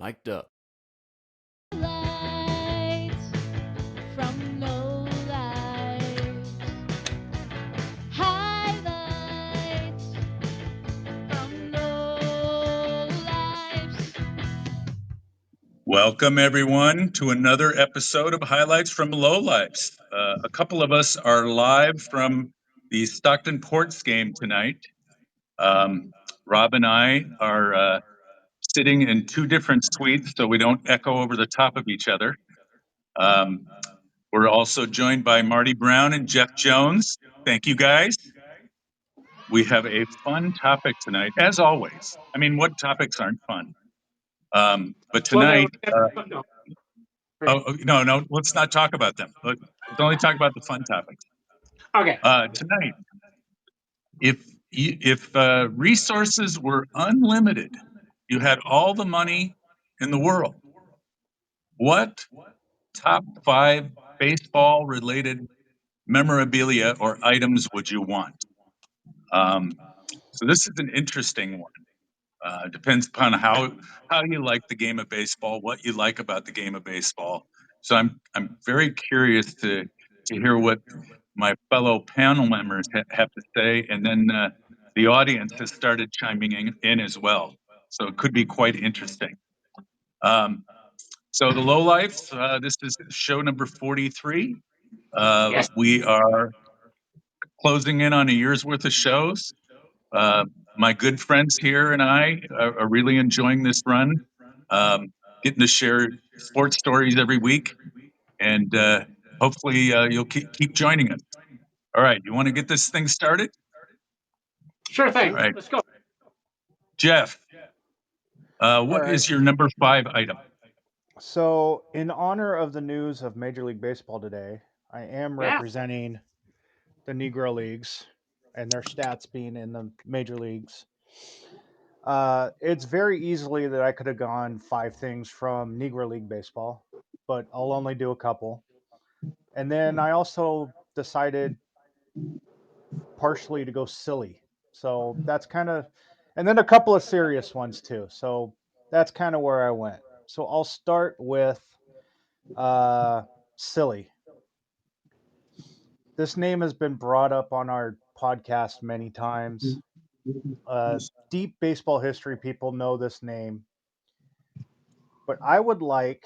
Mic'd up. Highlights from Lowlifes. Highlights from Lowlifes. Welcome, everyone, to another episode of Highlights from Lowlifes. A couple of us are live from the Stockton Ports game tonight. Rob and I are sitting in two different suites so we don't echo over the top of each other. We're also joined by Marty Brown and Jeff Jones. Thank you, guys. We have a fun topic tonight, as always. I mean, what topics aren't fun? But tonight, no, let's not talk about them. Let's only talk about the fun topics. Okay. Tonight, if resources were unlimited, you had all the money in the world, what top 5 baseball-related memorabilia or items would you want? So this is an interesting one. Depends upon how you like the game of baseball, what you like about the game of baseball. So I'm very curious to hear what my fellow panel members have to say, and then the audience has started chiming in as well. So it could be quite interesting. So the Lowlifes, this is show number 43. Yes. We are closing in on a year's worth of shows. My good friends here and I are really enjoying this run, getting to share sports stories every week, and hopefully you'll keep joining us. All right, you want to get this thing started? Sure thing. All right. Let's go. Jeff, what is your number 5 item? So, in honor of the news of Major League Baseball today, I am Yeah. representing the Negro Leagues and their stats being in the major leagues. It's very easily that I could have gone 5 things from Negro League Baseball, but I'll only do a couple. And then I also decided partially to go silly. So that's kind of, and then a couple of serious ones too. So that's kind of where I went. So I'll start with silly. This name has been brought up on our podcast many times. Deep baseball history people know this name, but I would like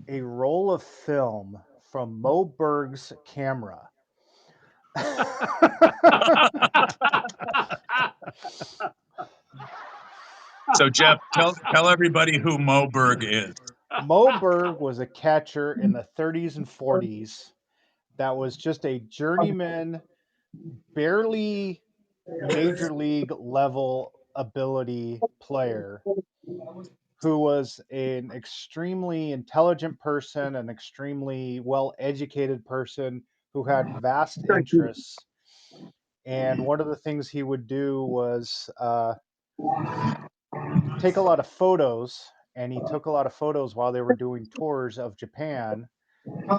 a roll of film from Mo Berg's camera. So Jeff, tell everybody who Mo Berg is. Mo Berg was a catcher in the 30s and 40s that was just a journeyman, barely major league level ability player who was an extremely intelligent person, an extremely well educated person who had vast interests. And one of the things he would do was take a lot of photos, and he took a lot of photos while they were doing tours of Japan,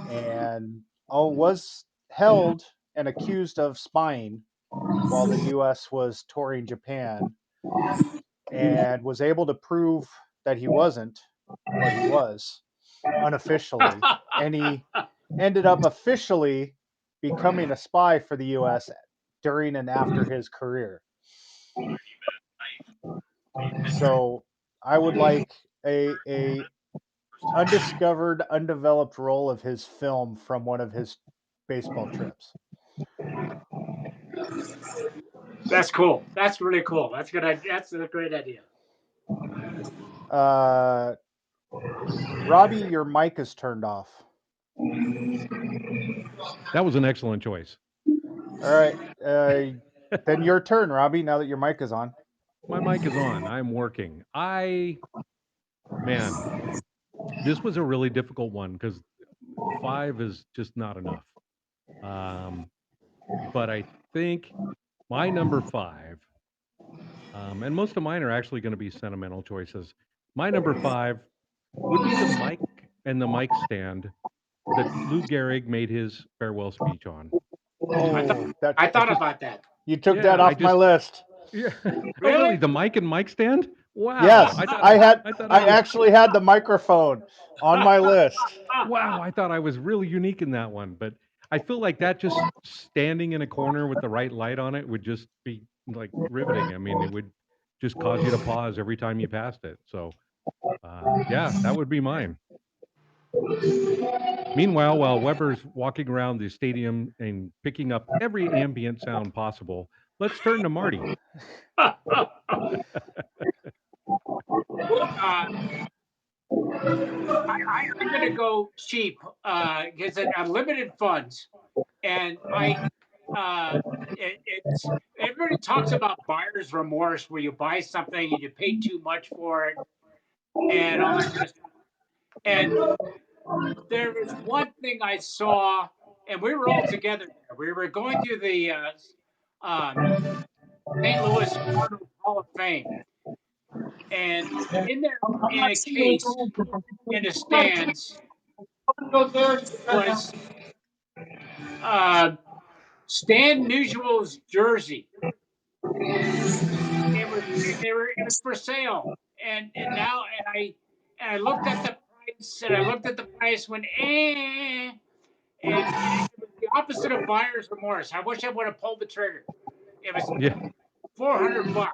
and was held and accused of spying while the U.S. was touring Japan, and was able to prove that he wasn't, but he was unofficially, and he ended up officially becoming a spy for the U.S. during and after his career. So I would like a undiscovered, undeveloped roll of his film from one of his baseball trips. That's cool. That's really cool. That's good. That's a great idea. Robbie, your mic is turned off. That was an excellent choice. All right. Then your turn, Robbie, now that your mic is on. My mic is on. I'm working. Man, this was a really difficult one because 5 is just not enough. But I think my number 5, and most of mine are actually going to be sentimental choices. My number 5 would be the mic and the mic stand that Lou Gehrig made his farewell speech on. Oh, I thought about that. You took that off my list. Yeah, Really? The mic and mic stand? Wow, Yes, I thought I I was actually had the microphone on my list. wow, I thought I was really unique in that one, but I feel like that just standing in a corner with the right light on it would just be like riveting. I mean, it would just cause you to pause every time you passed it. So, yeah, that would be mine. Meanwhile, while Weber's walking around the stadium and picking up every ambient sound possible, let's turn to Marty. Well, I'm going to go cheap because it unlimited funds, and it's everybody talks about buyer's remorse, where you buy something and you pay too much for it and all that kind of stuff. And there was one thing I saw, and we were all together there. We were going to the um, St. Louis Cardinals Hall of Fame, and in there, in a case in the stands, was uh, Stan Musial's jersey. It was for sale, and now and I looked at the price, and I looked at the price when and it was the opposite of buyer's remorse. I wish I would have pulled the trigger. It was Yeah. $400.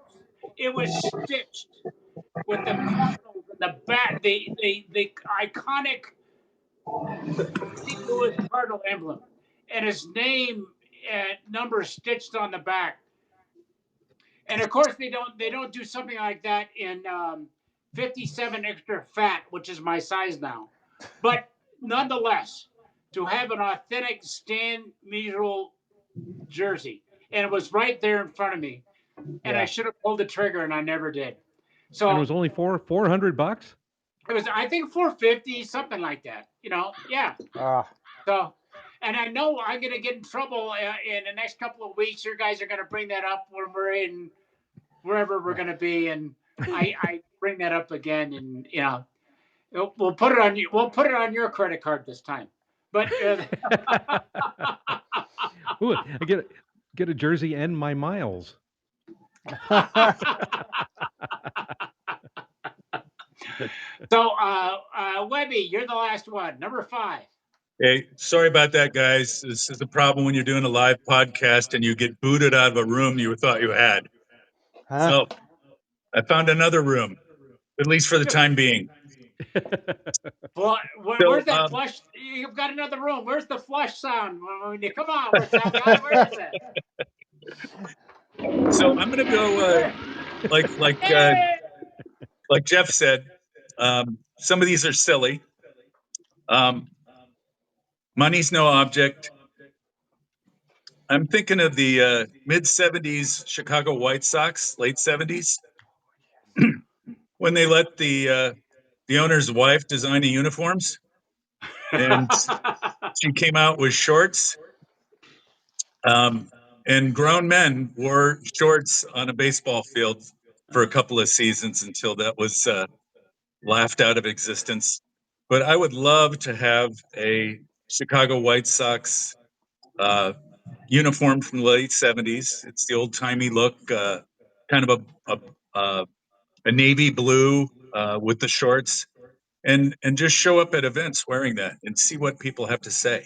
It was stitched with the Cardinals and the bat, the iconic St. Louis Cardinal emblem, and his name and number stitched on the back. And of course, they don't do something like that in 57 extra fat, which is my size now. But nonetheless, to have an authentic Stan Musial jersey, and it was right there in front of me, and I Yeah. should have pulled the trigger, and I never did. And it So was only 400 bucks? it was, I think, 450, something like that. Yeah. Ah, So, and I know I'm gonna get in trouble in the next couple of weeks. You guys are gonna bring that up when we're in wherever we're gonna be, and I bring that up again, and we'll put it on you. We'll put it on your credit card this time. But Ooh, I get a jersey and my miles. so, Webby, you're the last one, number 5. Hey, sorry about that, guys. This is a problem when you're doing a live podcast and you get booted out of a room you thought you had. huh? So I found another room, at least for the time being. Well, So, where's that flush? You've got another room. Where's the flush sound? Come on, where's that guy? Where is it? so I'm going to go Where? like like uh, Hey! like Jeff said. Some of these are silly. Um, money's no object. I'm thinking of the mid '70s Chicago White Sox, late '70s, when they let the owner's wife design the uniforms, and she came out with shorts. Um, and grown men wore shorts on a baseball field for a couple of seasons until that was laughed out of existence. But I would love to have a Chicago White Sox uh, uniform from the late '70s. It's the old timey look, kind of a navy blue with the shorts, and just show up at events wearing that and see what people have to say.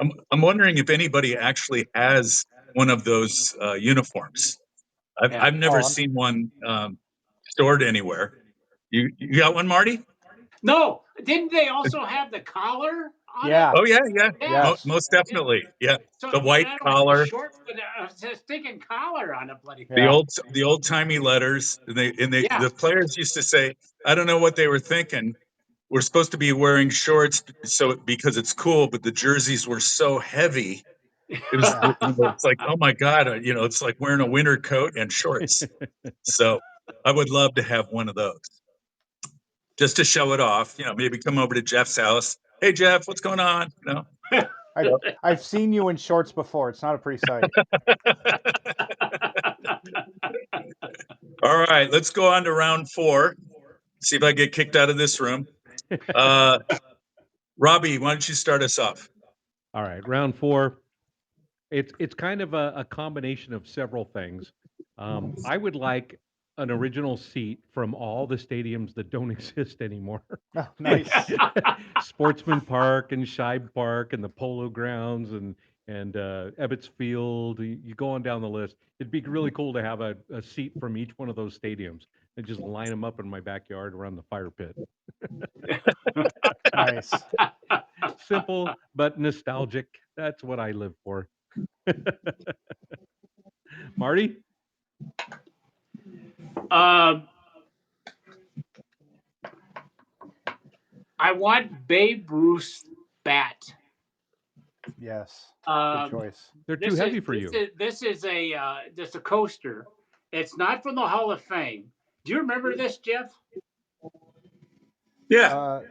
I'm wondering if anybody actually has one of those uniforms. Yeah. I've never Oh, I'm seen one stored anywhere. You got one, Marty? No, didn't they also have the collar on it? yeah. Oh yeah, yeah, Yeah, Yes. most yeah. definitely, yeah. So, The and white I don't have the collar, shorts, but I was just thinking collar on a bloody the thing. Yeah. old timey letters. And Yeah. the players used to say, I don't know what they were thinking. We're supposed to be wearing shorts so because it's cool, but the jerseys were so heavy. It was, Yeah. it's like, oh my god, it's like wearing a winter coat and shorts. So I would love to have one of those just to show it off. Maybe come over to Jeff's house. Hey Jeff, what's going on? I've seen you in shorts before. It's not a pretty sight. All right, let's go on to round 4. See if I get kicked out of this room. Uh, Robbie, why don't you start us off? All right, round 4. It's kind of a combination of several things. I would like an original seat from all the stadiums that don't exist anymore. Oh, nice. Sportsman Park and Shibe Park and the Polo Grounds and Ebbets Field. You go on down the list. It'd be really cool to have a seat from each one of those stadiums and just line them up in my backyard around the fire pit. Nice. Simple but nostalgic. That's what I live for. Marty? um, I want Babe Ruth's bat. Yes. Good Um, choice. They're too heavy for you. this is a just a coaster. It's not from the Hall of Fame. Do you remember this, Jeff? Yeah. Uh,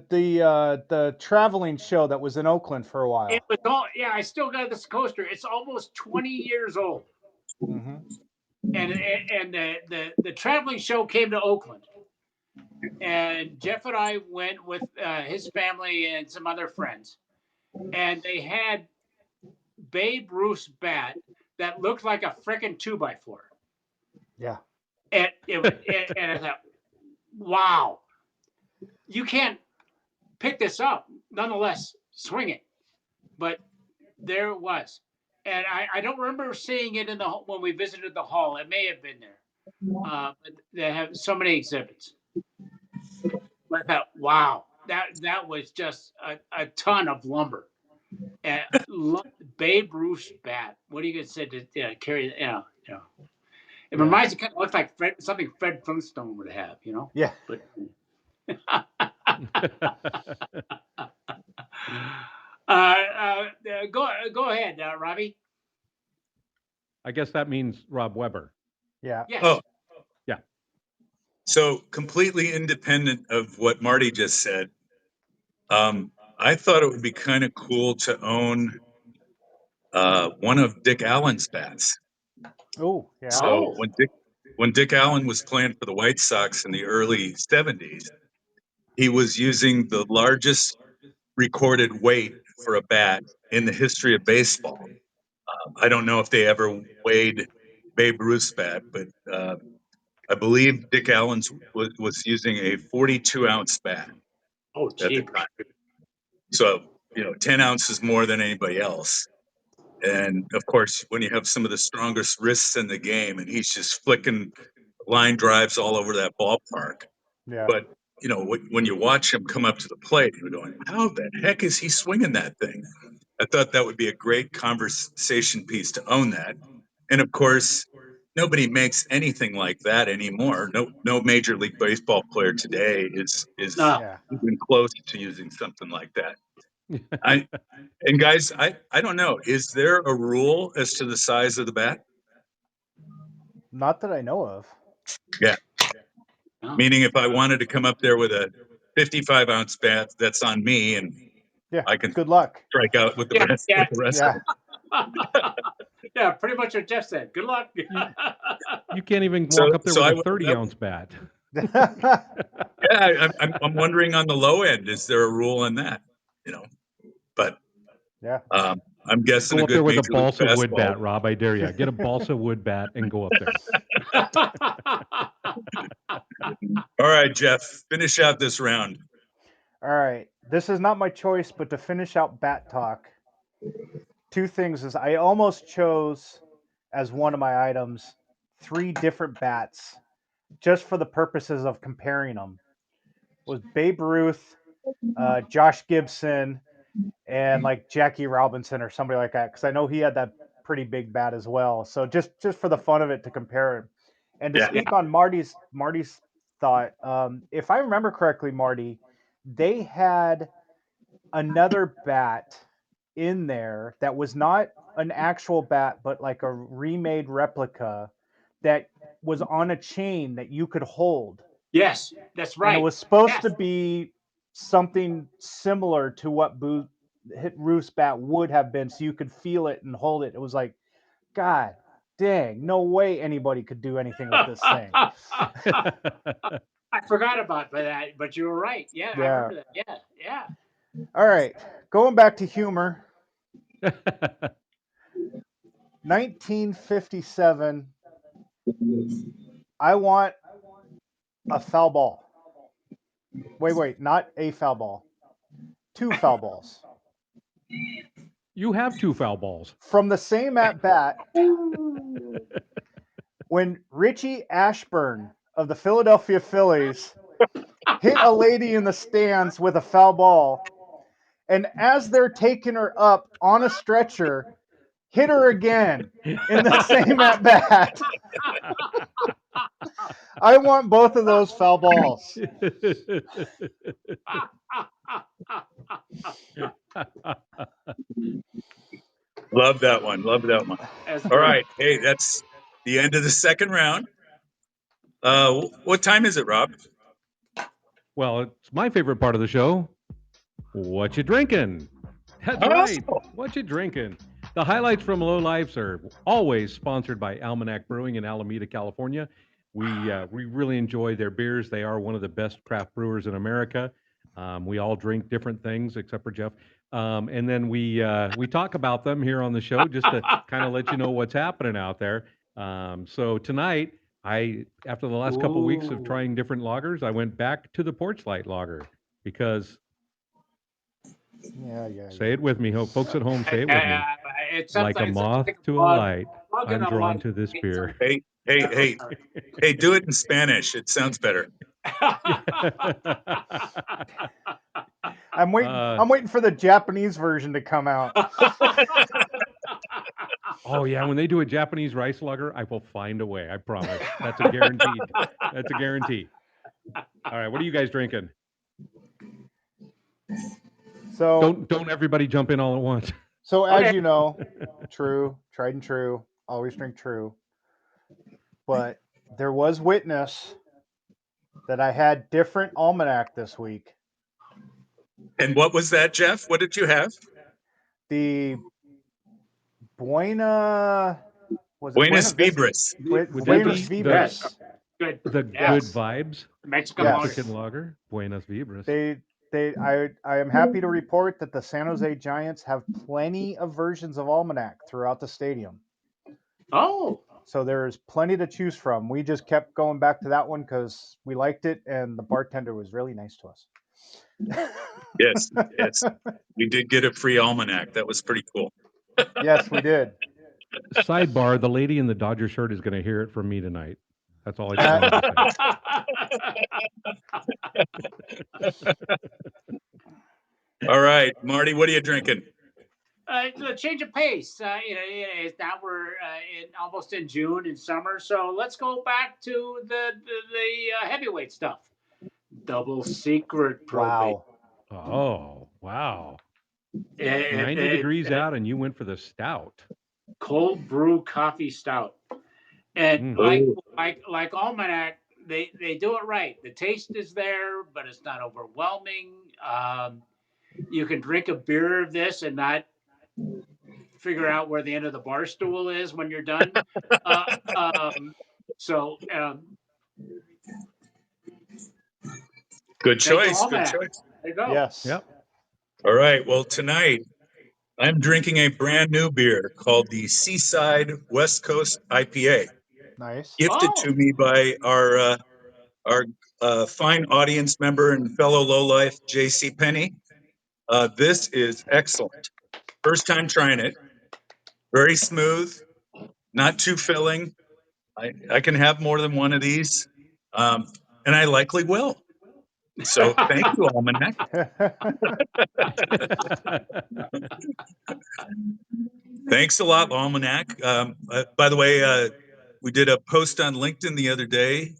the traveling show that was in Oakland for a It while. was all yeah. I still got this coaster. It's almost 20 years old, Hmm. and the traveling show came to Oakland, and Jeff and I went with his family and some other friends, and they had Babe Ruth's bat that looked like a freaking 2x4. Yeah. And I thought, wow, you can't pick this up, nonetheless, swing it. But there it was. And I don't remember seeing it in the when we visited the hall. It may have been there. But they have so many exhibits. But I thought, wow, that was just a ton of lumber. And Babe Ruth's bat. What are you gonna say to carry? It Yeah. reminds me kind of looks like something Fred Flintstone would have, Yeah. But go ahead, Robbie. I guess that means Rob Weber. Yeah. Yes. Oh, Yeah. so completely independent of what Marty just said, I thought it would be kind of cool to own one of Dick Allen's bats. Oh, yeah. So Oh. when Dick Allen was playing for the White Sox in the early '70s, he was using the largest recorded weight for a bat in the history of baseball. I don't know if they ever weighed Babe Ruth's bat, but I believe Dick Allen's was using a 42-ounce bat Oh, at the jeepers. time. So, 10 ounces more than anybody else. And of course, when you have some of the strongest wrists in the game, and he's just flicking line drives all over that ballpark. Yeah. But, when you watch him come up to the plate, you're going, how the heck is he swinging that thing? I thought that would be a great conversation piece to own that. And of course, nobody makes anything like that anymore. No Major League Baseball player today is No. Yeah. even close to using something like that. I and guys, I don't know. Is there a rule as to the size of the bat? Not that I know of. Yeah. No. Meaning, if I wanted to come up there with a 55-ounce bat, that's on me, and Yeah. I can Good luck. strike out with the Yeah, rest yeah, with the rest of Yeah. them. yeah. Pretty much what Jeff said. Good luck. You can't even So walk up there so with I a would 30-ounce bat. yeah, I'm wondering on the low end, is there a rule on that? But Yeah. I'm guessing a Go up there good with a Major League balsa wood Baseball. bat, Rob. I dare you. Get a balsa wood bat and go up there. All right, Jeff, finish out this round. All right. This is not my choice, but to finish out bat talk, two things is I almost chose as one of my items 3 different bats just for the purposes of comparing them. Was Babe Ruth, Josh Gibson, and like Jackie Robinson or somebody like that, because I know he had that pretty big bat as well. So just for the fun of it to compare him, and to Yeah, Yeah. speak on Marty's thought, if I remember correctly, Marty, they had another bat in there that was not an actual bat, but like a remade replica that was on a chain that you could hold, Yes, that's and it right. was supposed Yes. to be something similar to what Ruth's bat would have been, so you could feel it and hold it. It was like, God dang, no way anybody could do anything with this thing. I forgot about that, but you were right. Yeah, I Yeah. remember that. Yeah, yeah. All right, going back to humor. 1957, I want a foul ball. Wait, not a foul ball. 2 foul balls. You have 2 foul balls. From the same at bat, when Richie Ashburn of the Philadelphia Phillies hit a lady in the stands with a foul ball, and as they're taking her up on a stretcher, hit her again in the same at bat. I want both of those foul balls. Love that one. Love that one. That's All good. right. Hey, that's the end of the second round. What time is it, Rob? Well, it's my favorite part of the show. What you drinking? That's right. Oh, What you drinking? The highlights from Lowlifes are always sponsored by Almanac Brewing in Alameda, California. We really enjoy their beers. They are one of the best craft brewers in America. We all drink different things, except for Jeff. And then we talk about them here on the show just to kind of let you know what's happening out there. So tonight, after the last couple weeks of Ooh. trying different lagers, I went back to the Porch Light Lager because Yeah. say it with me, folks at home. Say it with me. It's Like a something. It's such moth like a to a light, bug in I'm a drawn light. to this It's beer. hey, hey, oh, hey, sorry. hey, do it in Spanish. It sounds better. I'm waiting. uh, I'm waiting for the Japanese version to come out. oh yeah, when they do a Japanese rice lager, I will find a way. I promise. That's a guaranteed. That's a guarantee. All right, what are you guys drinking? So, Don't everybody jump in all at once. as Okay. you know, true, tried and true, always drink true. But there was witness that I had different almanac this week. And what was that, Jeff? What did you have? The Buena was it Buenas Buena Vista? Vibras. Would that Buenos be Vibras. Yes. Vibras. Good. the Yeah. good Yes, vibes Mexican lager. Mexican yes. lager? Buenas vibras. I am happy to report that the San Jose Giants have plenty of versions of almanac throughout the stadium. Oh. So there's plenty to choose from. We just kept going back to that one because we liked it, and the bartender was really nice to us. Yes, yes. We did get a free almanac. That was pretty cool. Yes, we did. Sidebar: the lady in the Dodger shirt is going to hear it from me tonight. That's all I just Uh, wanted to say. All right, Marty, what are you drinking? A change of pace. Now we're almost in June in summer, so let's go back to the heavyweight stuff. Double Secret Probate. wow. Oh wow! It, 90 it, degrees it, out, and you went for the stout. cold brew coffee stout, and Mm. Oh, like Almanac, they do it right. The taste is there, but it's not overwhelming. You can drink a beer of this and not figure out where the end of the bar stool is when you're done. Uh, um, so good thank you, choice. Good Almanac. choice. There you go. Yes. Yep. All right. Well, tonight I'm drinking a brand new beer called the Seaside West Coast IPA, Nice. gifted Oh, to me by our fine audience member and fellow lowlife, J.C. Penny. This is excellent. First time trying it. Very smooth, not too filling. I can have more than one of these, um, and I likely will. So thank you, Almanac. Thanks a lot, Almanac. By the way, we did a post on LinkedIn the other day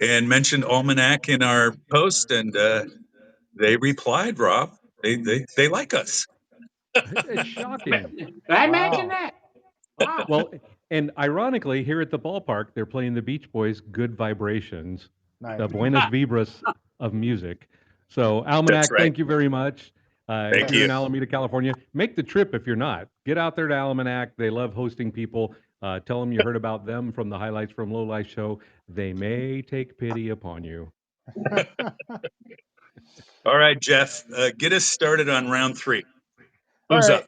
and mentioned Almanac in our post, and they replied, Rob, they like us. It's shocking. I imagine Wow. that. Wow. Well, and ironically, here at the ballpark, they're playing the Beach Boys' "Good Vibrations," the Nice. Buenas Vibras of music. So, That's Almanac, right. thank you very much. If Thank you're you. in Alameda, California, make the trip. If you're not, get out there to Almanac. They love hosting people. Tell them you heard about them from the Highlights from Low Life show. They may take pity upon you. All right, Jeff, get us started on round three. All Who's right.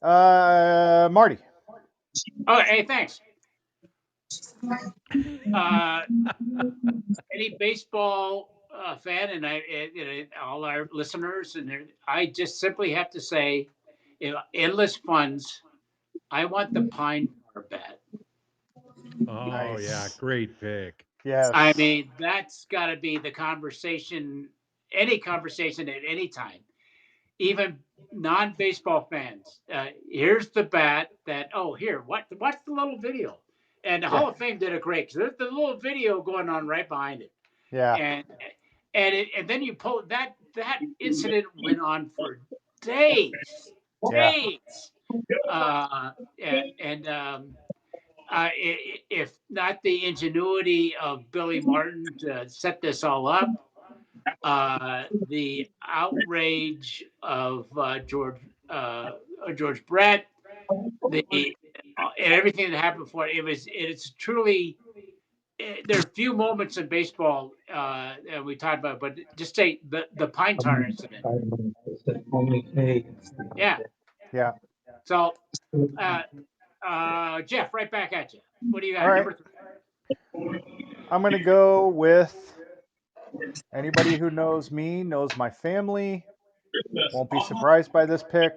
up? Marty. Oh, hey, thanks. Uh, any baseball fan, and all our listeners, I just simply have to say, endless funds. I want the pine tar bat. Oh yeah, Nice. great pick. I Yes. mean, that's got to be the conversation, any conversation at any time, even non-baseball fans. Here's the bat that. Oh, here, watch the little video, and the Yeah. Hall of Fame did it great because there's the little video going on right behind it, Yeah. and and then you pull that incident went on for days, Yeah. days, and if not the ingenuity of Billy Martin to set this all up, the outrage of George Brett, the and everything that happened before it's truly. There are few moments in baseball that we talked about, but just say the pine tar incident. Yeah. Yeah. So, uh, Jeff, right back at you. What do you All got? right. Number three. I'm going to go with anybody who knows me, knows my family, won't be surprised by this pick.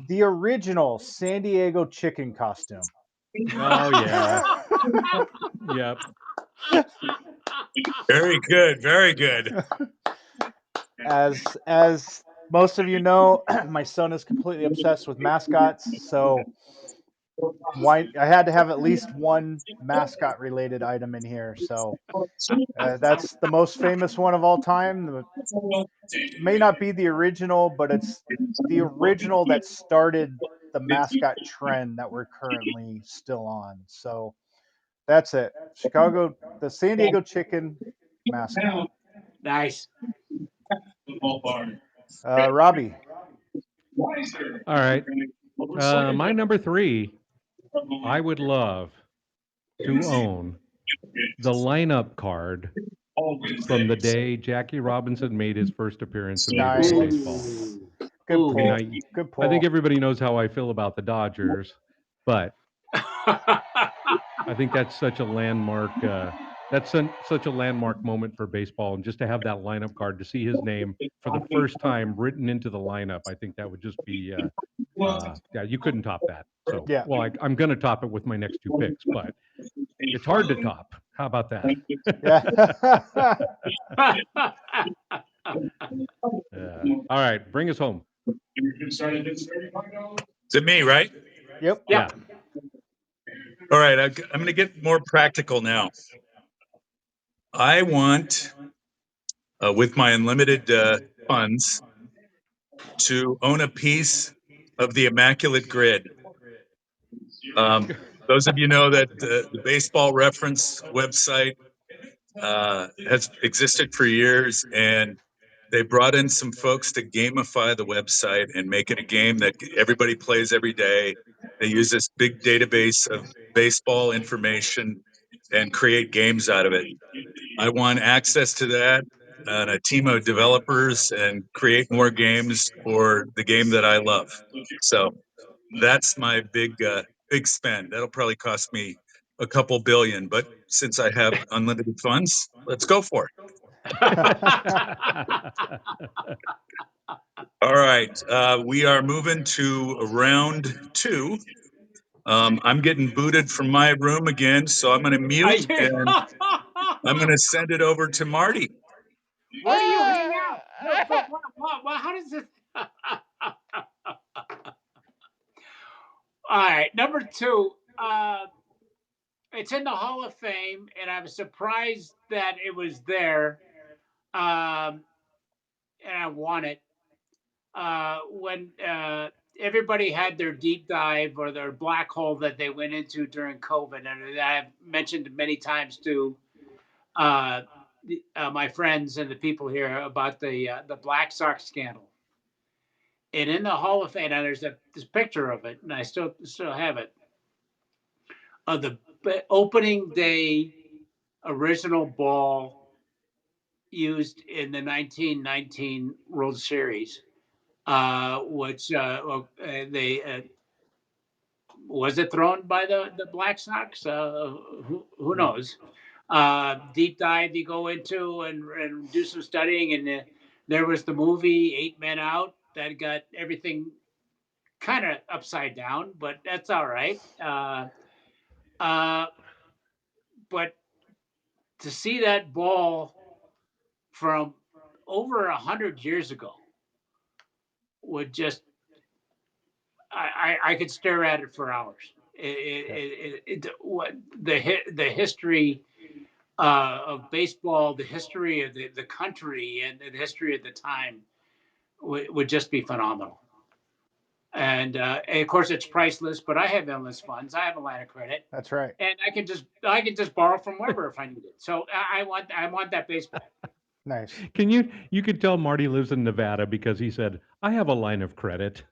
The original San Diego chicken costume. Oh yeah. Yep. Very good. Very good. As most of you know, my son is completely obsessed with mascots, so why I had to have at least one mascot related item in here. So that's the most famous one of all time. May not be the original, but it's the original that started the mascot trend that we're currently still on. So that's it. Chicago, the San Diego Chicken mascot. Nice. Robbie. All right. My number three, I would love to own the lineup card from the day Jackie Robinson made his first appearance in Major League Baseball. Nice. Ooh. Good I mean, Ooh. pull. I Good I think pull. everybody knows how I feel about the Dodgers, but I think that's such a landmark. Such a landmark moment for baseball, and just to have that lineup card to see his name for the first time written into the lineup, I think that would just be. Yeah, you couldn't top that. So, Yeah. well, I'm going to top it with my next two picks, but it's hard to top. How about that? Yeah. Yeah. All right, bring us home. Is it me, right? Yep. Yeah. Yeah. All right. I'm going to get more practical now. I want, with my unlimited funds, to own a piece of the Immaculate Grid. Those of you know that the Baseball Reference website has existed for years, and they brought in some folks to gamify the website and make it a game that everybody plays every day. They use this big database of baseball information and create games out of it. I want access to that and a team of developers and create more games for the game that I love. So that's my big spend. That'll probably cost me a couple billion, but since I have unlimited funds, let's go for it. All right, we are moving to round two. I'm getting booted from my room again, so I'm going to I mute did. and I'm going to send it over to Marty. Where do you hang out? But how does this? All right, number two. It's in the Hall of Fame, and I'm surprised that it was there. Um, and I want it. When everybody had their deep dive or their black hole that they went into during COVID, and I've mentioned many times to uh, my friends and the people here about the Black Sox scandal. And in the Hall of Fame, and there's this picture of it, and I still have it of the opening day original ball used in the 1919 World Series, which they Was it thrown by the Black Sox? Who Hmm. knows? Deep dive you go into and do some studying, and there was the movie Eight Men Out that got everything kind of upside down, but that's all right. Uh, but to see that ball from over 100 years ago would just I could stare at it for hours. Yeah, What the history of baseball, the history of the country, and the history of the time would just be phenomenal. And of course, it's priceless. But I have endless funds. I have a line of credit, that's right. and I can just borrow from wherever if I need it. So I want that baseball. Nice. You could tell Marty lives in Nevada because he said, "I have a line of credit."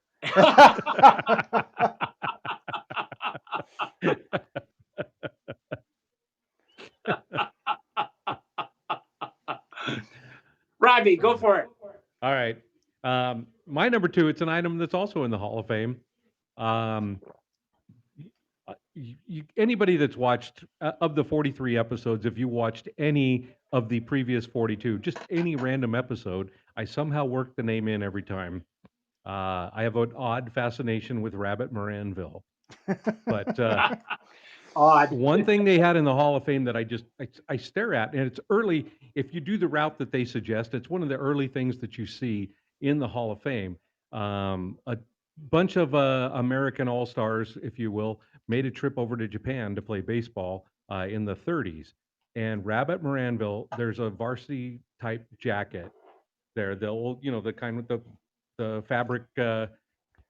Robbie, go for it. All right. My number two, it's an item that's also in the Hall of Fame. Um, Anybody that's watched of the 43 episodes, if you watched any of the previous 42, just any random episode, I somehow work the name in every time. I have an odd fascination with Rabbit Moranville, but Odd. one thing they had in the Hall of Fame that I stare at, and it's early. If you do the route that they suggest, it's one of the early things that you see in the Hall of Fame. A bunch of American All Stars, if you will, made a trip over to Japan to play baseball in the 30s. And Rabbit Moranville, there's a varsity type jacket there, the old, the kind with the fabric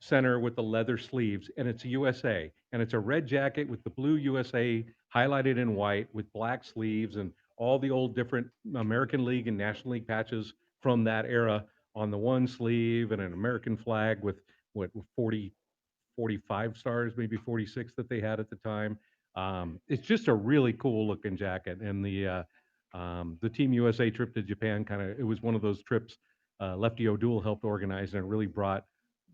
center with the leather sleeves, and it's USA, and it's a red jacket with the blue USA highlighted in white with black sleeves and all the old different American League and National League patches from that era on the one sleeve, and an American flag with what 45 stars, maybe 46 that they had at the time. It's just a really cool looking jacket, and the Team USA trip to Japan it was one of those trips Lefty O'Doul helped organize, and it really brought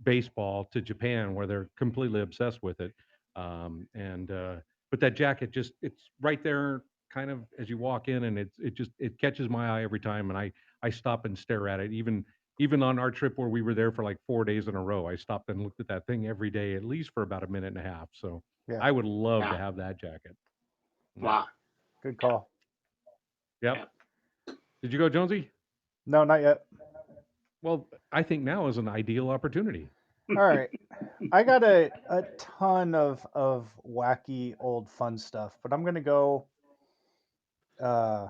baseball to Japan, where they're completely obsessed with it. And But that jacket, just it's right there, kind of as you walk in, and it catches my eye every time, and I stop and stare at it. Even on our trip where we were there for like 4 days in a row, I stopped and looked at that thing every day, at least for about a minute and a half. So Yeah, I would love to Yeah. have that jacket. Yeah. Wow. good Yeah. call. Yep. Yeah. Did you go, Jonesy? No, not yet. Well, I think now is an ideal opportunity. All right. I got a ton of wacky old fun stuff, but I'm gonna go. Uh,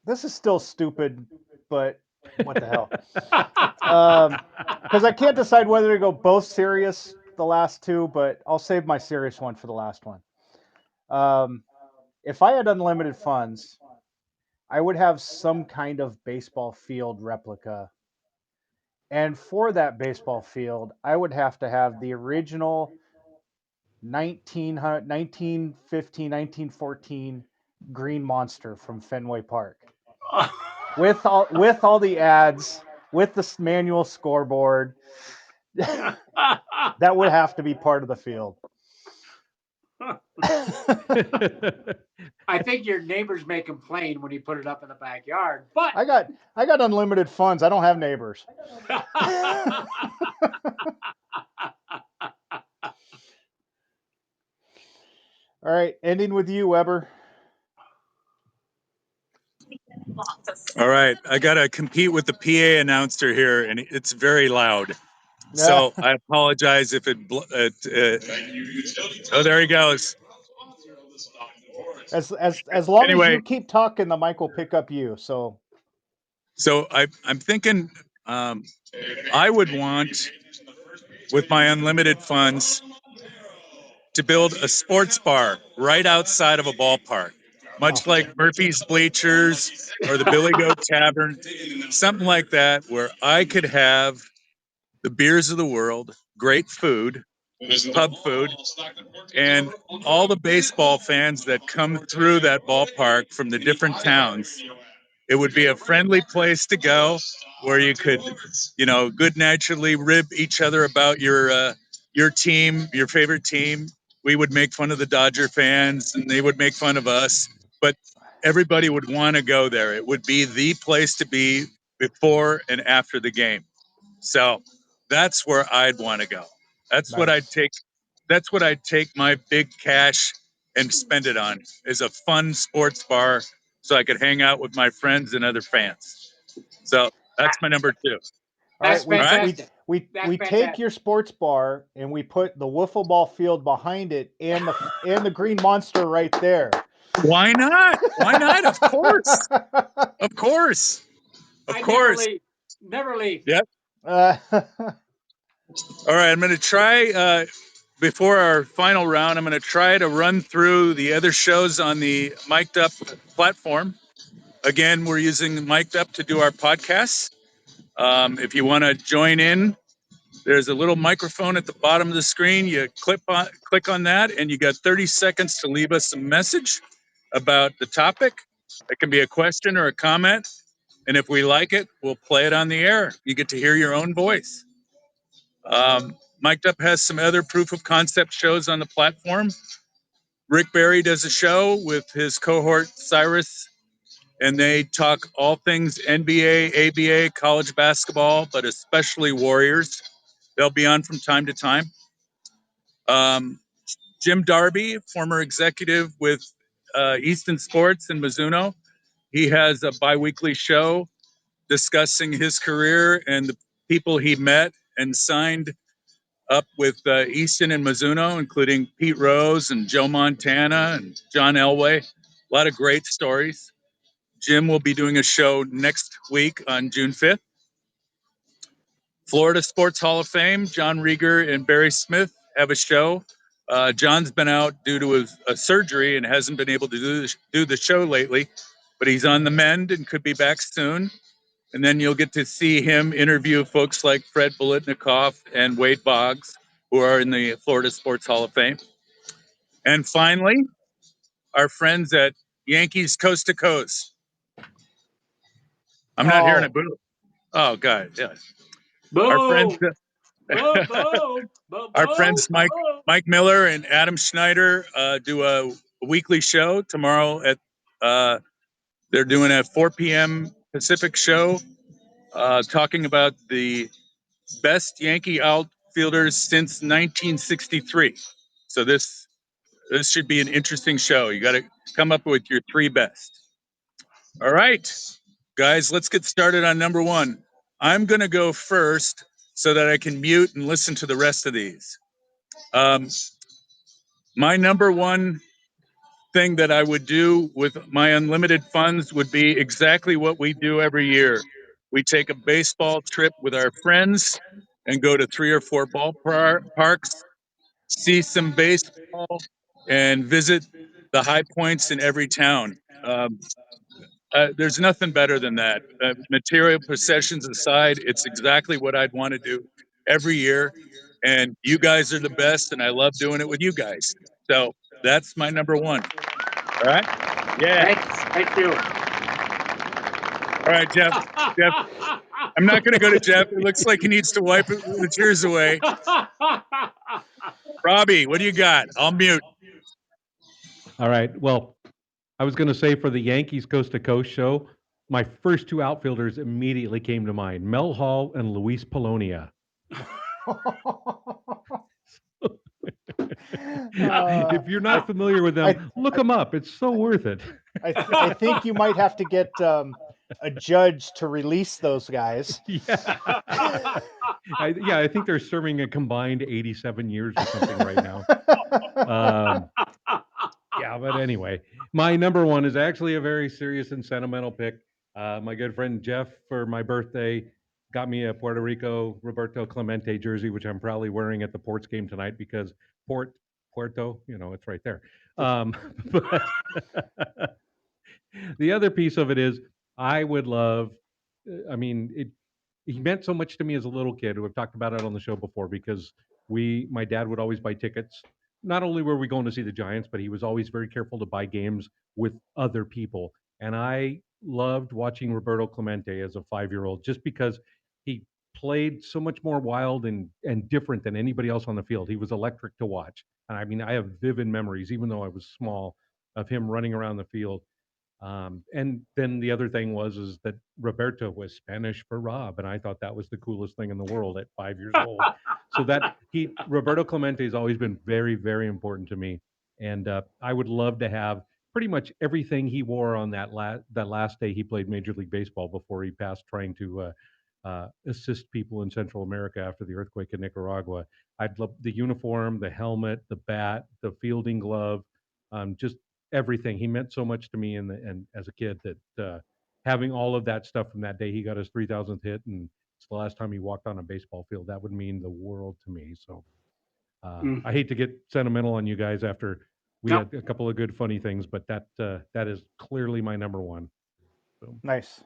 this is still stupid, but what the hell? Because I can't decide whether to go both serious the last two, but I'll save my serious one for the last one. Um, if I had unlimited funds, I would have some kind of baseball field replica. And for that baseball field, I would have to have the original 1915, 1914 Green Monster from Fenway Park with all the ads, with the manual scoreboard. That would have to be part of the field. I think your neighbors may complain when you put it up in the backyard, but I got unlimited funds. I don't have neighbors. All right, ending with you, Weber. All right, I got to compete with the PA announcer here, and it's very loud. Yeah. So I apologize if oh, there he goes. As long as Anyway, you keep talking, the mic will pick up you. So so I'm thinking um, I would want, with my unlimited funds, to build a sports bar right outside of a ballpark, oh, much like Murphy's Bleachers or the Billy Goat Tavern, something like that, where I could have the beers of the world, great food, pub food, and all the baseball fans that come through that ballpark from the different towns. It would be a friendly place to go where you could, good naturally rib each other about your team, your favorite team. We would make fun of the Dodger fans, and they would make fun of us. But everybody would want to go there. It would be the place to be before and after the game. So that's where I'd want to go. That's what I'd Nice. take. That's what I'd take my big cash and spend it on, is a fun sports bar, so I could hang out with my friends and other fans. So that's my number two. All right, That's we All right. we fantastic. we That's we take your fantastic. sports bar and we put the wiffle ball field behind it and the green monster right there. Why not? Why not? Of course. Of course. Of I never course. leave. Never leave. Yep. Uh, All right. I'm going to try, before our final round, I'm going to try to run through the other shows on the Mic'd Up platform. Again, we're using Mic'd Up to do our podcasts. If you want to join in, there's a little microphone at the bottom of the screen. You click on that, and you got 30 seconds to leave us a message about the topic. It can be a question or a comment. And if we like it, we'll play it on the air. You get to hear your own voice. Mic'd Up has some other proof of concept shows on the platform. Rick Barry does a show with his cohort Cyrus, and they talk all things NBA, ABA, college basketball, but especially Warriors. They'll be on from time to time. Um, Jim Darby, former executive with Easton Sports in Mizuno, he has a biweekly show discussing his career and the people he met and signed up with Easton and Mizuno, including Pete Rose and Joe Montana and John Elway. A lot of great stories. Jim will be doing a show next week on June 5th. Florida Sports Hall of Fame, John Rieger and Barry Smith have a show. John's been out due to a surgery and hasn't been able to do the show lately, but he's on the mend and could be back soon. And then you'll get to see him interview folks like Fred Bolitnikoff and Wade Boggs, who are in the Florida Sports Hall of Fame. And finally, our friends at Yankees Coast to Coast. I'm not hearing a oh, boo. Oh, God, yeah. Our friends, Boom. Boom. Boom. Boom. our Boom. friends Boom. Mike Miller and Adam Schneider do a weekly show tomorrow at. They're doing a 4 p.m. Pacific show, talking about the best Yankee outfielders since 1963. So this should be an interesting show. You got to come up with your three best. All right, guys, let's get started on number one. I'm going to go first so that I can mute and listen to the rest of these. Um, my number one thing that I would do with my unlimited funds would be exactly what we do every year. We take a baseball trip with our friends and go to 3 or 4 parks, see some baseball, and visit the high points in every town. There's nothing better than that. Material possessions aside, it's exactly what I'd want to do every year. And you guys are the best, and I love doing it with you guys. So that's my number one. All right. Yeah. Thank you. All right, Jeff. Jeff, I'm not going to go to Jeff. It looks like he needs to wipe the tears away. Robbie, what do you got? I'll mute. All right. Well, I was going to say for the Yankees Coast to Coast show, my first two outfielders immediately came to mind: Mel Hall and Luis Polonia. If you're I not familiar with I them, look them up. It's so worth it. I think you might have to get a judge to release those guys. Yeah. I think they're serving a combined 87 years or something right now. Yeah, but anyway, my number one is actually a very serious and sentimental pick. My good friend Jeff, for my birthday, got me a Puerto Rico Roberto Clemente jersey, which I'm probably wearing at the Ports game tonight because Puerto, it's right there. But the other piece of it is I would love. I mean, he meant so much to me as a little kid. We've talked about it on the show before because my dad would always buy tickets. Not only were we going to see the Giants, but he was always very careful to buy games with other people. And I loved watching Roberto Clemente as a 5-year-old just because he played so much more wild and different than anybody else on the field. He was electric to watch. And I mean, I have vivid memories, even though I was small, of him running around the field. And then the other thing is that Roberto was Spanish for Rob, and I thought that was the coolest thing in the world at 5 years old. So that he Roberto Clemente has always been very, very important to me, and I would love to have pretty much everything he wore on that last day he played Major League Baseball before he passed, trying to assist people in Central America after the earthquake in Nicaragua. I'd love the uniform, the helmet, the bat, the fielding glove, just everything. He meant so much to me, and as a kid, that having all of that stuff from that day, he got his 3,000th hit, and it's the last time he walked on a baseball field. That would mean the world to me. So Mm. I hate to get sentimental on you guys after we No, had a couple of good funny things, but that is clearly my number one. So Nice.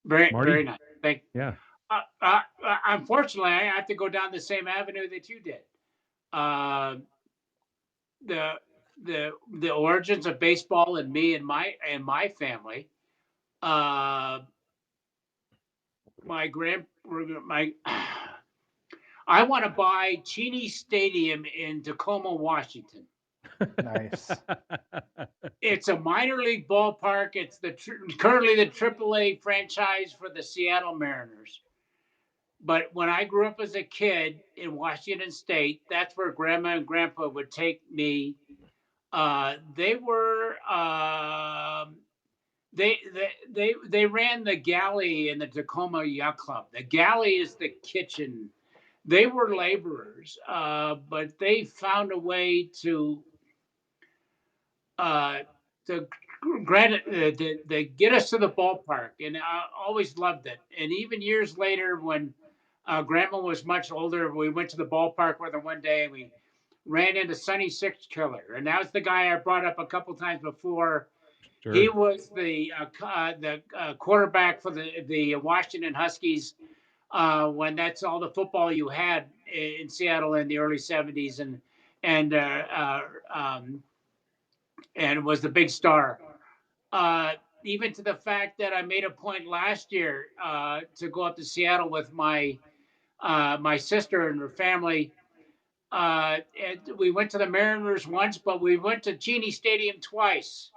very, Marty, very nice. Thank. yeah. Unfortunately, I have to go down the same avenue that you did. Uh, the the origins of baseball and me and my family. Uh, my grand my I want to buy Cheney Stadium in Tacoma, Washington. Nice. It's a minor league ballpark. It's currently the AAA franchise for the Seattle Mariners. But when I grew up as a kid in Washington State, that's where Grandma and Grandpa would take me. They were they ran the galley in the Tacoma Yacht Club. The galley is the kitchen. They were laborers, but they found a way uh, to to get us to the ballpark, and I always loved it. And even years later, when Grandma was much older, we went to the ballpark with her one day, and we ran into Sonny Six Killer, and that was the guy I brought up a couple times before. He Sure. was the quarterback for the Washington Huskies when that's all the football you had in Seattle in the early '70s, and uh, uh, um, and was the big star. Uh, Even to the fact that I made a point last year to go up to Seattle with my sister and her family. And we went to the Mariners once, but we went to Cheney Stadium twice.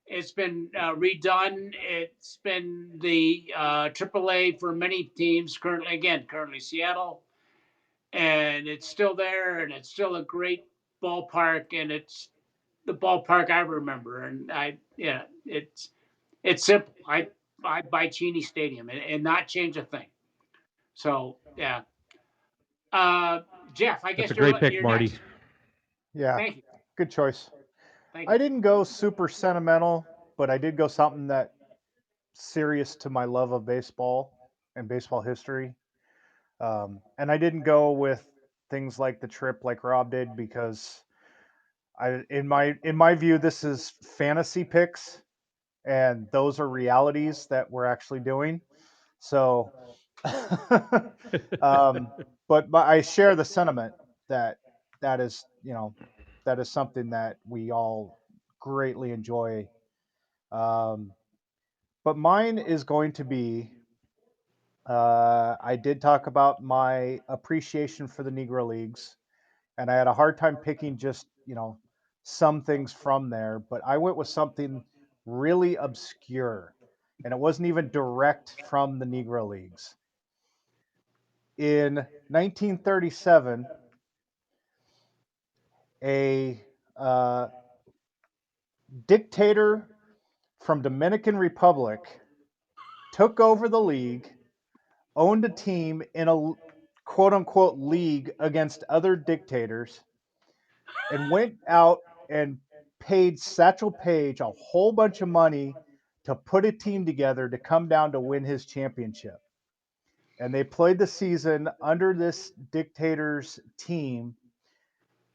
It's been redone. It's been the AAA for many teams. Currently Seattle, and it's still there, and it's still a great ballpark, and it's the ballpark I remember. And yeah, it's simple. I buy Cheney Stadium and not change a thing. So yeah, Jeff, I That's a guess great pick, you're Marty. next. Yeah, Thank you, good choice. thank I you. didn't go super sentimental, but I did go something that serious to my love of baseball and baseball history. And I didn't go with things like the trip like Rob did because in my view this is fantasy picks and those are realities that we're actually doing. So, um, but I share the sentiment that that is that is something that we all greatly enjoy. Um, but mine is going to be I did talk about my appreciation for the Negro Leagues, and I had a hard time picking just some things from there, but I went with something really obscure, and it wasn't even direct from the Negro Leagues. In 1937, a dictator from Dominican Republic took over the league, owned a team in a quote unquote league against other dictators, and went out and paid Satchel Paige a whole bunch of money to put a team together to come down to win his championship. And they played the season under this dictator's team.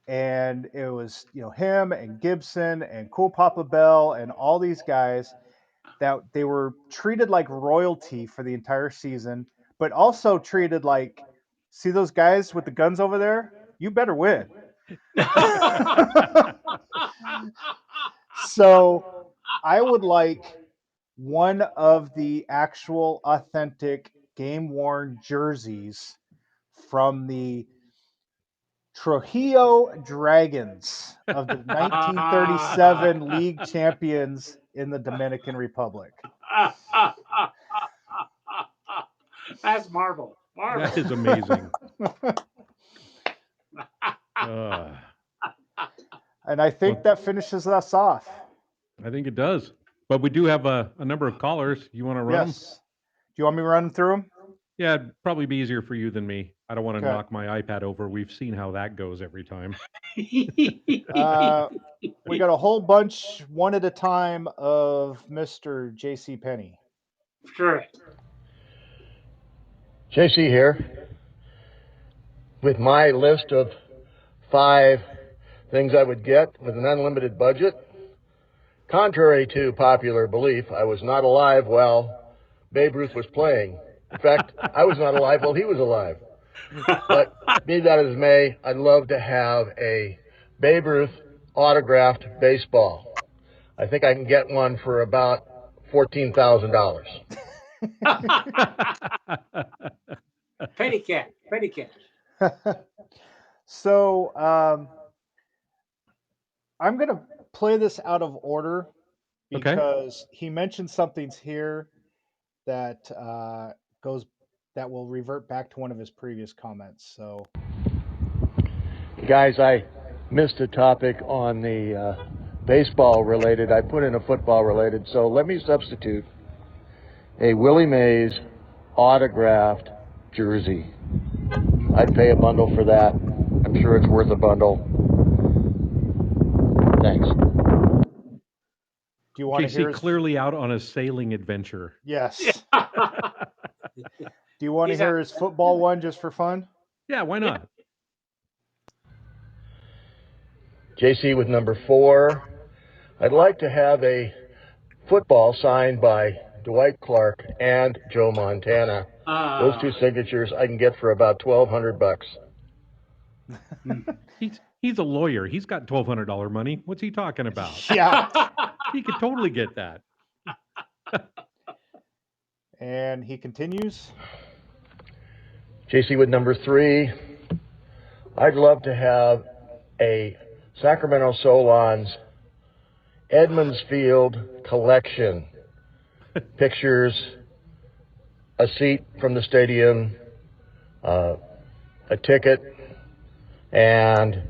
And it was, him and Gibson and Cool Papa Bell and all these guys that they were treated like royalty for the entire season, but also treated like, see those guys with the guns over there? You better win. So I would like one of the actual authentic game worn jerseys from the Trujillo Dragons of the 1937 league champions in the Dominican Republic. That's marvel. Marvel. That is amazing. Uh, And I think that finishes us off. I think it does. But we do have a number of callers. You want to run them? Yes. Do you want me to run through them? Yeah, it'd probably be easier for you than me. I don't want to Okay. knock my iPad over. We've seen how that goes every time. We got a whole bunch, one at a time, of Mr. J.C. Penney. Sure. JC here with my list of 5 things I would get with an unlimited budget. Contrary to popular belief, I was not alive while Babe Ruth was playing. In fact, I was not alive while he was alive. But be that as may, I'd love to have a Babe Ruth autographed baseball. I think I can get one for about $14,000. Petty cash. So I'm going to play this out of order Okay. because he mentioned something's here that that will revert back to one of his previous comments. So, Guys, I missed a topic on the baseball related. I put in a football related, so let me substitute a Willie Mays autographed jersey. I'd pay a bundle for that. I'm sure it's worth a bundle. Thanks. do you want to hear JC his... clearly out on a sailing adventure. Yes. Do you want to He's hear his football one just for fun? Yeah, why not? JC with number 4. I'd like to have a football signed by Dwight Clark and Joe Montana. Those 2 signatures I can get for about $1,200. He's a lawyer. He's got $1,200 money. What's he talking about? Yeah. He could totally get that. And he continues. JC with number 3. I'd love to have a Sacramento Solons Edmonds Field collection. Pictures, a seat from the stadium, a ticket, and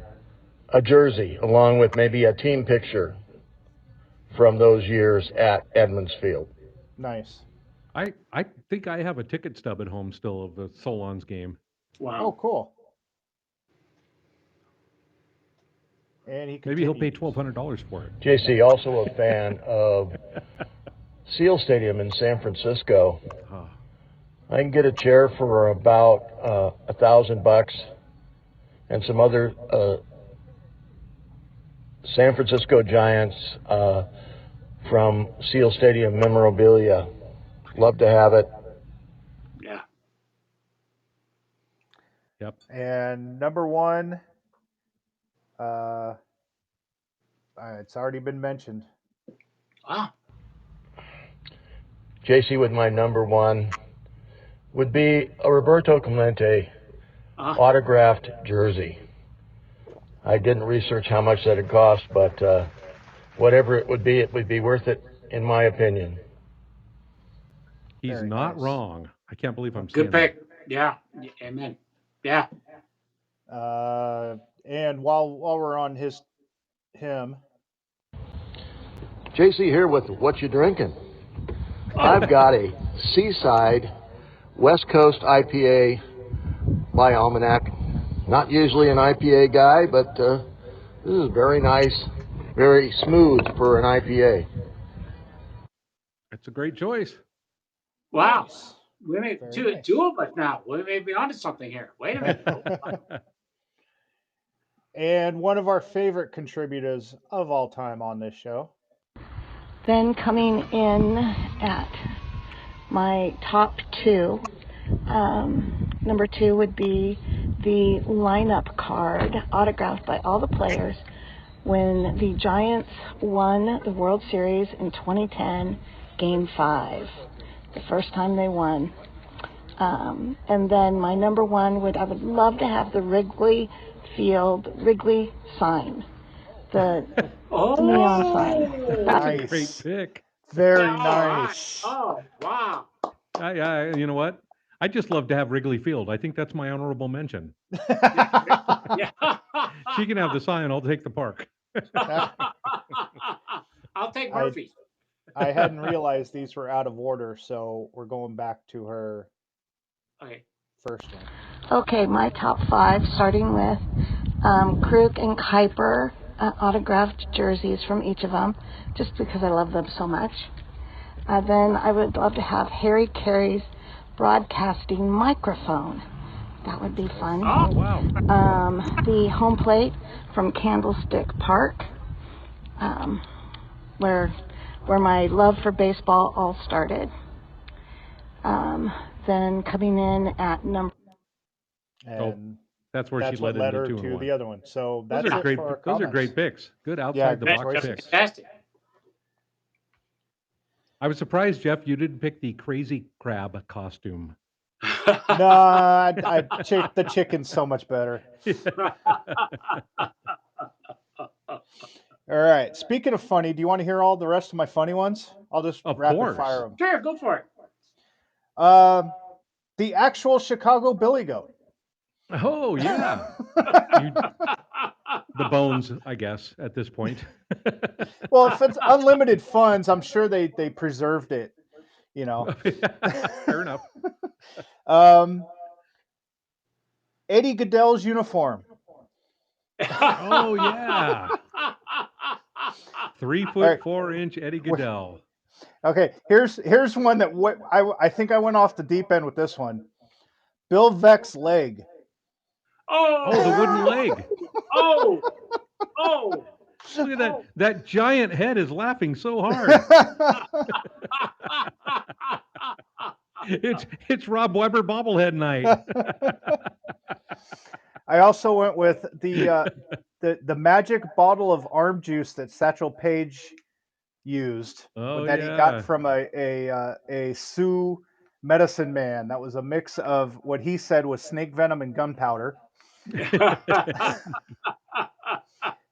a jersey, along with maybe a team picture from those years at Edmonds Field. Nice. I think I have a ticket stub at home still of the Solons game. Wow. Oh, cool. And he Maybe continues. he'll pay $1,200 for it. JC, also a fan of Seal Stadium in San Francisco. Ah, I can get a chair for about $1,000 and some other San Francisco Giants from Seal Stadium memorabilia. Love to have it. Yeah. yep. And number 1, it's already been mentioned. Wow. JC with my number 1 would be a Roberto Clemente autographed jersey. I didn't research how much that would cost, but whatever it would be worth it, in my opinion. He's Very not nice. wrong. I can't believe I'm Good saying pick. Yeah. Amen. Yeah. And while we're on him, JC here with What You Drinking? I've got a Seaside West Coast IPA by Almanac. Not usually an IPA guy, but this is very nice, very smooth for an IPA. It's a great choice. Wow. Nice. We may Very nice. two of us now. We may be onto something here. Wait a minute. And one of our favorite contributors of all time on this show. Then coming in at my top 2, number 2 would be the lineup card autographed by all the players when the Giants won the World Series in 2010, Game 5, the first time they won. And then my number one I would love to have the Wrigley sign, the neon sign. That's a Nice. great pick. Very all right. nice. Oh, wow. You know what? I just love to have Wrigley Field. I think that's my honorable mention. Yeah. She can have the sign. I'll take the park. I'll take I- Murphy's. I hadn't realized these were out of order, so we're going back to her Okay. first one. Okay, my top five, starting with Krug and Kuiper autographed jerseys from each of them, just because I love them so much. Then I would love to have Harry Carey's broadcasting microphone. That would be fun. Oh, wow. The home plate from Candlestick Park, where my love for baseball all started. Then coming in at number. And That's where that's she what led led into her 2 and to 1. the other one. So Those that's are it great. for our Those are comments. great picks. Good Yeah, outside the good box choices. picks. Fantastic. I was surprised, Jeff, you didn't pick the crazy crab costume. No, the chicken's so much better. All right. Speaking of funny, do you want to hear all the rest of my funny ones? I'll just Of rapid course. fire them. Sure, go for it. The actual Chicago Billy Goat. Oh, yeah. The bones, I guess, at this point. Well, if it's unlimited funds, I'm sure they preserved it. You know. Fair enough. Eddie Goodell's uniform. Oh, yeah. 3 foot right. 4 inch Eddie Goodell. Okay, here's one that I think I went off the deep end with this one. Bill Veck's leg. Oh, the wooden leg. Oh. Look at that. That giant head is laughing so hard. It's Rob Weber bobblehead night. I also went with the magic bottle of arm juice that Satchel Paige used, Oh, that he yeah. got from a Sioux medicine man. That was a mix of what he said was snake venom and gunpowder.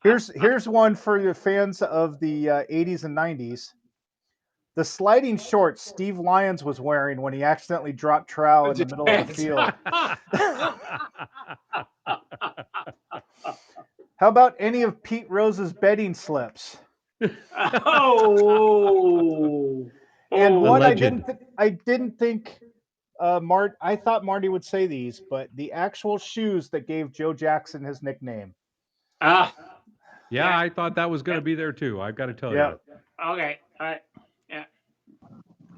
Here's one for the fans of the 80s and 90s. The sliding shorts Steve Lyons was wearing when he accidentally dropped trowel in the middle of the field. How about any of Pete Rose's bedding slips? Oh. And one Alleged. I didn't think I thought Marty would say these, but the actual shoes that gave Joe Jackson his nickname. Yeah, Yeah. I thought that was going to be there too. I've got to tell Yeah. you. Okay. All right. Yeah.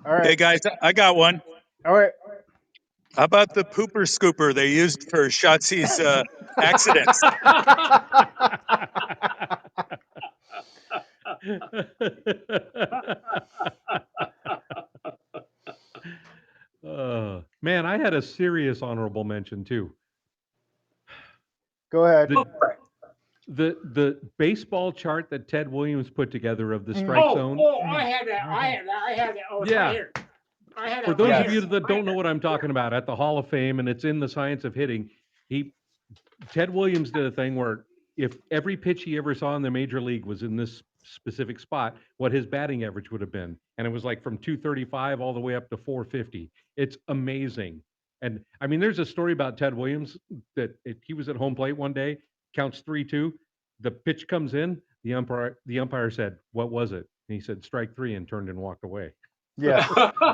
All right. Hey guys, I got one. All right. How about the pooper scooper they used for Shotzi's accidents? Man, I had a serious honorable mention too. Go ahead. Go for it. The baseball chart that Ted Williams put together of the strike zone. I had that. Oh, it's Yeah. right here. I had it For those right of you here. that don't know what I'm talking about, at the Hall of Fame, and it's in the Science of Hitting, Ted Williams did a thing where if every pitch he ever saw in the major league was in this specific spot, what his batting average would have been. And it was like from 235 all the way up to 450. It's amazing. And I mean, there's a story about Ted Williams that he was at home plate one day, counts 3-2. The pitch comes in. The umpire said, "What was it?" And he said, "Strike 3," and turned and walked away. Yes.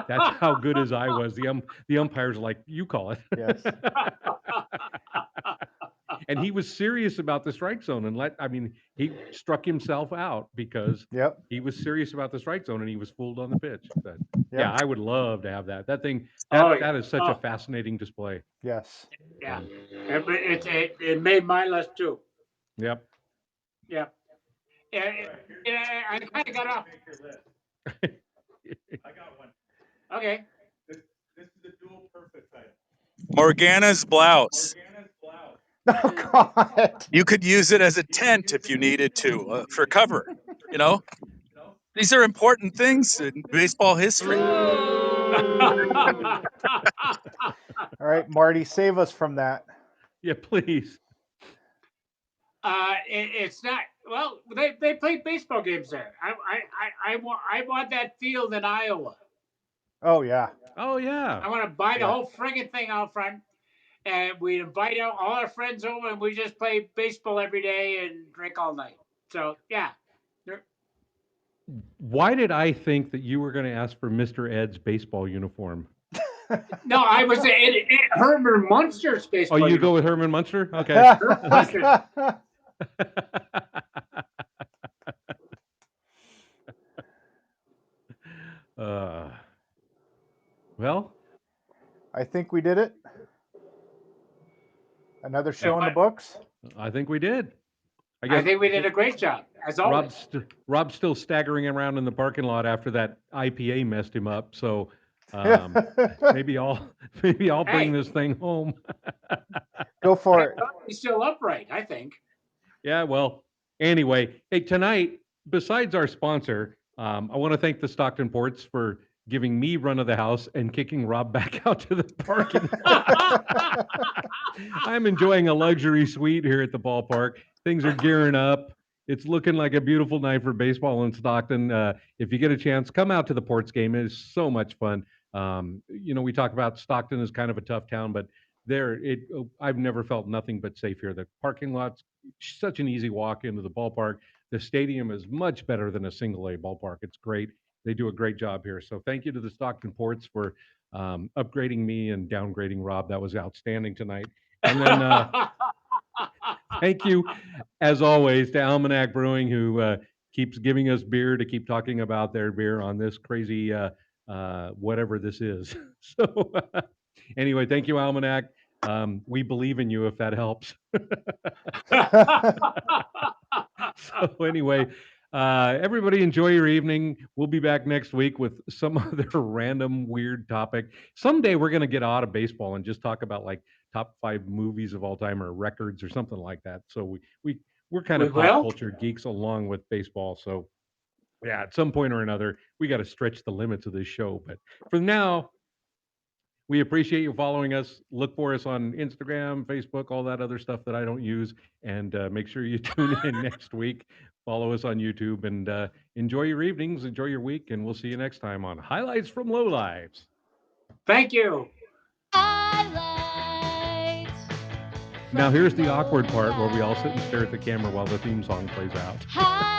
That's how good his eye was. The umpire's like, "You call it." Yes. And he was serious about the strike zone, and he struck himself out because Yep. he was serious about the strike zone and he was fooled on the pitch. But Yep. yeah, I would love to have that. That thing Oh, that is such oh. a fascinating display. Yes. Yeah. It made my list too. Yep. Yeah. I kind of got off. Okay. This is a dual purpose item. Morgana's blouse. Oh God. You could use it as a tent if you needed to for cover. You know, these are important things in baseball history. All right, Marty, save us from that. Yeah, please. It's not. Well, they play baseball games there. I want that field in Iowa. Oh yeah. Oh yeah. I want to buy the Yeah. whole friggin' thing out front, and we invite out all our friends over, and we just play baseball every day and drink all night. So yeah. Why did I think that you were going to ask for Mr. Ed's baseball uniform? No, I was at Herman Munster's Oh, baseball you go uniform. with Herman Munster? Okay. Herman Munster. uh, well, I think we did it. Another show in the What? books. I think we did. I I guess think we did a great job, as always. Rob's still staggering around in the parking lot after that IPA messed him up. So um, maybe I'll bring Hey, this thing home. Go for it. he's still upright, I think. Yeah, well, anyway, hey, tonight, besides our sponsor, I want to thank the Stockton Ports for giving me run of the house and kicking Rob back out to the parking lot. I'm enjoying a luxury suite here at the ballpark. Things are gearing up. It's looking like a beautiful night for baseball in Stockton. If you get a chance, come out to the Ports game. It is so much fun. We talk about Stockton as kind of a tough town, but I've never felt nothing but safe here. The parking lot's such an easy walk into the ballpark. The stadium is much better than a single A ballpark. It's great. They do a great job here. So thank you to the Stockton Ports for upgrading me and downgrading Rob. That was outstanding tonight. And then thank you, as always, to Almanac Brewing, who keeps giving us beer to keep talking about their beer on this crazy whatever this is. So anyway, thank you, Almanac. We believe in you if that helps. So anyway, everybody enjoy your evening. We'll be back next week with some other random weird topic. Someday we're going to get out of baseball and just talk about like top 5 movies of all time or records or something like that. So we're kind We of pop will. culture geeks along with baseball. So yeah, at some point or another, we got to stretch the limits of this show. But for now, we appreciate you following us. Look for us on Instagram, Facebook, all that other stuff that I don't use. And make sure you tune in next week. Follow us on YouTube and enjoy your evenings, enjoy your week, and we'll see you next time on Highlights from Lowlifes. Thank you. Highlights Now, from here's the awkward part where we all sit and Lowlifes. stare at the camera while the theme song plays out. Highlights